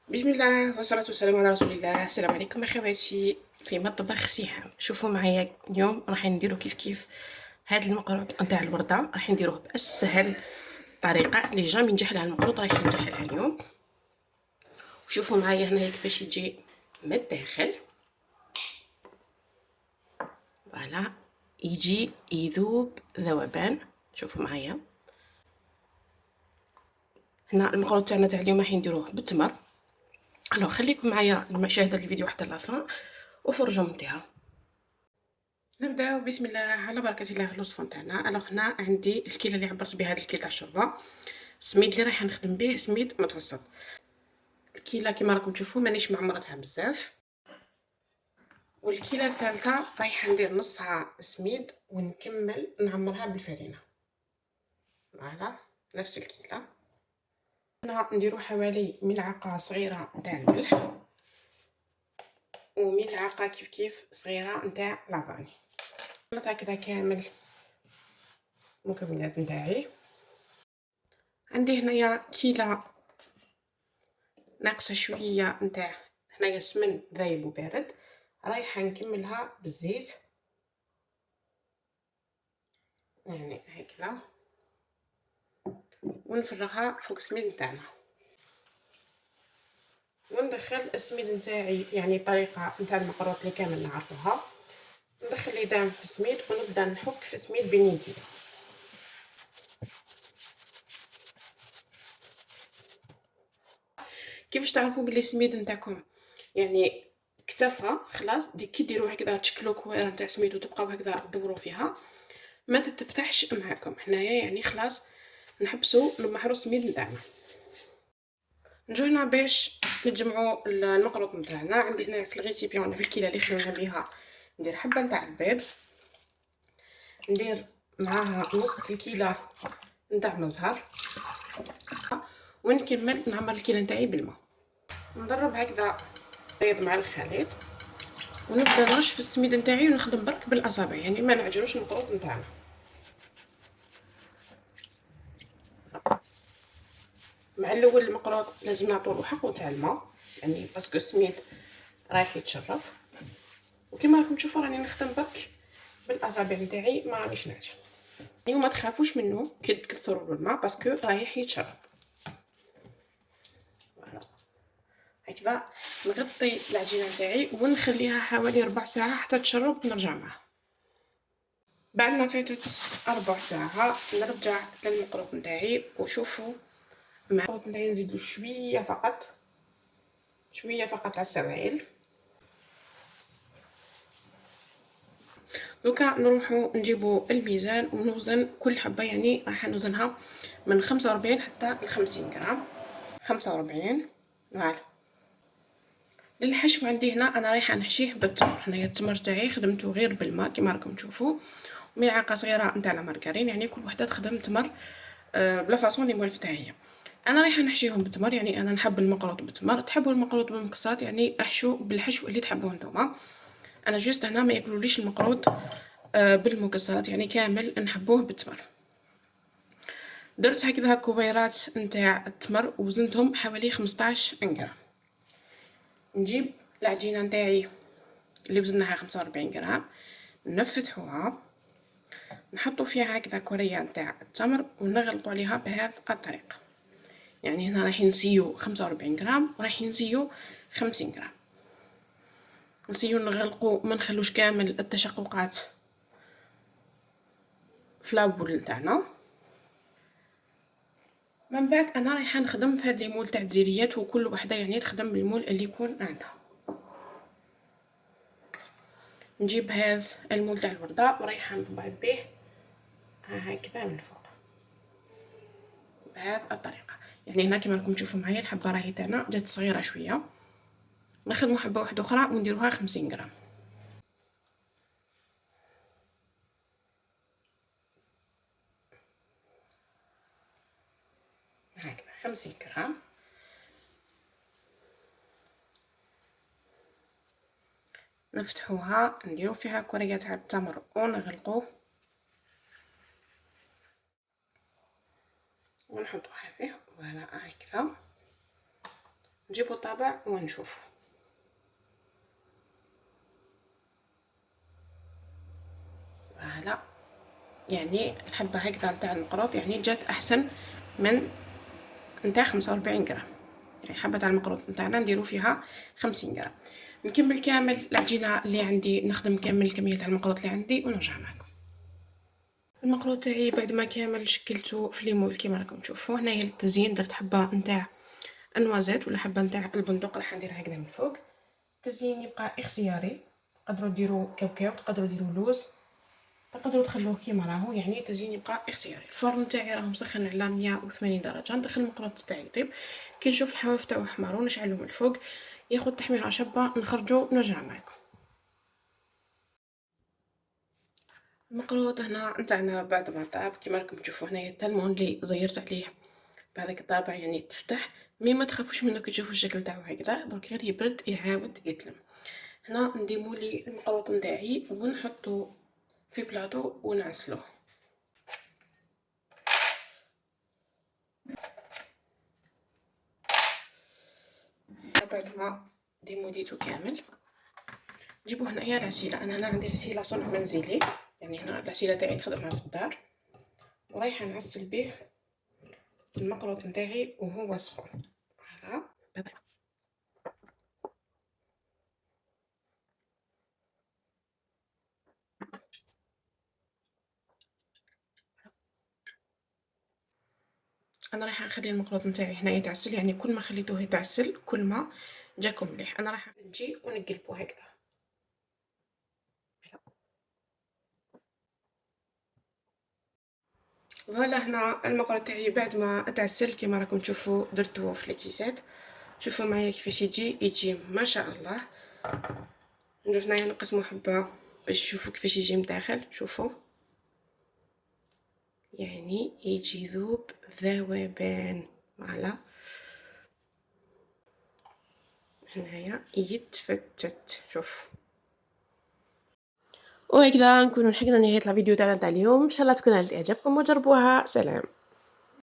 بسم الله والصلاة والسلام على رسول الله. السلام عليكم اخواتي في مطبخ سهام. شوفوا معايا اليوم راح نديرو كيف هاد المقروط نتاع الوردة، راح نديروه باسهل طريقة اللي جامي نجح لها المقروط رايح ننجح لها اليوم. وشوفوا معايا هنايا كيفاش يجي من الداخل. فوالا يجي يذوب ذوبان. شوفوا معايا هنا المقروط تاعنا تاع اليوم راح نديروه بالتمر. الو خليكم معايا لمشاهدة الفيديو حتى لافان وفرجوا ممتعة. نبداو بسم الله على بركه الله في الوصفه نتاعنا. الوغ هنا عندي الكيله اللي عبرت بها هاد الكيل تاع الشوربه. السميد اللي رايحه نخدم به سميد متوسط. الكيله كيما راكم تشوفوا مانيش معمرتها بزاف. والكيله الثالثه رايحه ندير نصها سميد ونكمل نعمرها بالفرينه. فوالا نفس الكيله. هنا نديرو حوالي ملعقه صغيره نتاع الملح وملعقه كيف صغيره نتاع لافاني. نخلط هكذا كامل المكونات نتاعي. عندي هنايا كيله ناقصه شويه نتاع هنايا سمن ذايب وبارد، رايحه نكملها بالزيت يعني هكذا ونفرغها فوق السميد نتاعنا. وندخل السميد نتاعي يعني طريقه نتاع المقروط اللي كامل نعرفوها. ندخل اليدان في السميد ونبدا نحك في السميد بين يدي. كيفاش تعرفوا بلي السميد نتاعكم يعني اكتفى خلاص؟ كي ديروا هكذا تشكلوا كويره نتاع سميد وتبقاو هكذا تدوروا فيها ما تتفتحش معاكم هنايا، يعني خلاص نحبسوا نمحروا السميد نتاعنا. نجو هنا باش نجمعوا المقروط نتاعنا. عندي هنا في الغيسيبيون في الكيله اللي خدمنا بها ندير حبه نتاع البيض، ندير معاها نص الكيله نتاع الزهر، ونكمل نعمر الكيله نتاعي بالماء. نضرب هكذا بيض مع الخليط ونبدا نرش في السميد نتاعي ونخدم برك بالاصابع يعني ما نعجنوش المقروط نتاعنا. مع الاول المقروط لازم نعطولو حقه تاع الماء يعني باسكو السميد رايح يتشرب. وكما راكم تشوفوا راني نخدم برك بالاصابع نتاعي ما رانيش نعجن يعني. وما تخافوش منه كي تكثروا الماء باسكو رايح يتشرب. فوالا هكذا نغطي العجينه نتاعي ونخليها حوالي ربع ساعه حتى تشرب ونرجع معها. بعد ما فاتت ربع ساعه نرجع للمقروط نتاعي وشوفوا مع المقروط نتاعي نزيدو شويه فقط على السوائل. دوكا نروحو نجيبو الميزان ونوزن كل حبه يعني راح نوزنها من 45 حتى ل 50 غرام. 45 فوالا. للحشو عندي هنا انا رايحه نحشيه بالتمر. هنايا التمر تاعي خدمته غير بالماء كما راكم تشوفوا، وملعقه صغيره نتاع المارغرين يعني كل وحده تخدم تمر بلا فاصون اللي مولفتها هي. انا رايحه نحشيهم بالتمر يعني انا نحب المقروط بالتمر، تحبوا المقروط بالمكسرات يعني احشوا بالحشو اللي تحبوه نتوما. انا جوست هنا ما ياكلوليش المقروط بالمكسرات يعني كامل نحبوه بالتمر. درت هكذا كبيرات نتاع التمر وزنتهم حوالي 15 غرام. نجيب العجينه نتاعي اللي وزنها 45 غرام نفتحوها نحطو فيها هكذا كريه نتاع التمر ونغلطوا عليها بهذه الطريقه. يعني هنا راح نسيو 45 غرام وراح نسيو 50 غرام. نسيو نغلقوا ما نخلوش كامل التشققات في لابول نتاعنا. من بعد انا رايحه نخدم في هاد لي مول تاع الزيريات وكل وحده يعني تخدم بالمول اللي يكون عندها. نجيب هذا المول تاع الورده ورايحه نطبع به هكذا من فوق بهذه الطريقه. يعني هنا كما راكم تشوفوا معايا الحبه راهي تاعنا جات صغيره شويه. نخدموا حبه واحده اخرى ونديروها 50 غرام. هكذا 50 غرام. نفتحوها نديرو فيها كريه تاع التمر ونغلقوه ونحطوها فيه. فوالا هكذا نجيبو الطابع ونشوفو. فوالا، يعني الحبه هكذا نتاع المقروط يعني جات احسن من نتاع 45 غرام. يعني حبه تاع المقروط نتاعنا نديرو فيها 50 غرام. نكمل كامل العجينه اللي عندي، نخدم كامل الكميه تاع المقروط اللي عندي ونرجع معكم. المقروط تاعي بعد ما كامل شكلته في ليمول كيما راكم تشوفوا. هنايا للتزيين درت حبه نتاع النوازيت ولا حبه نتاع البندق، راح نديرها هكذا من فوق. التزيين يبقى اختياري، تقدروا ديروا كاوكاو، تقدروا ديروا لوز، تقدروا تخلوه كيما راهو، يعني التزيين يبقى اختياري. الفرن تاعي راه مسخن على 180 درجه. ندخل المقروط تاعي يطيب، كي نشوف الحواف تاعو حمر ونشعلو من الفوق ياخذ تحميره شابه، نخرجو نرجع معكم. المقروط هنا نتاعنا بعد ما طاب كيما راكم تشوفوا، هنايا التلمون اللي زيرت عليه بهذاك الطابع يعني تفتح. مي ما تخافوش منه كي تشوفوا الشكل تاعو هكذا، دونك غير يبرد يعاود يتلم. هنا نديمو لي المقروط نتاعي ونحطو في بلاطو ونعسلوه. بعد ما ديموليتو كامل نجيبو هنايا العسيله. انا هنا عندي عسيله صنع منزلي، يعني هنا العسيله تاعي نخدمها في الدار، ورايحه نعسل به المقروط نتاعي وهو سخون. فوالا انا رايحه نخلي المقروط نتاعي هنا يتعسل، يعني كل ما خليتوه يتعسل كل ما جاكم مليح. انا رايحه نجي ونقلبو هكذا. فوالا هنا المقروط تاعي بعد ما اتعسل كيما راكم تشوفوا درتوه في الكيسات. شوفوا معايا كيفاش يجي ما شاء الله. ندير هنايا نقسمو حبه باش تشوفوا كيفاش يجي من داخل. شوفوا يعني يجي يذوب ذوبان. فوالا هنايا يتفتت. شوف، وهكذا نكونوا لحقنا نهايه الفيديو تاعنا تاع اليوم. ان شاء الله تكون نالت اعجابكم وجربوها. سلام.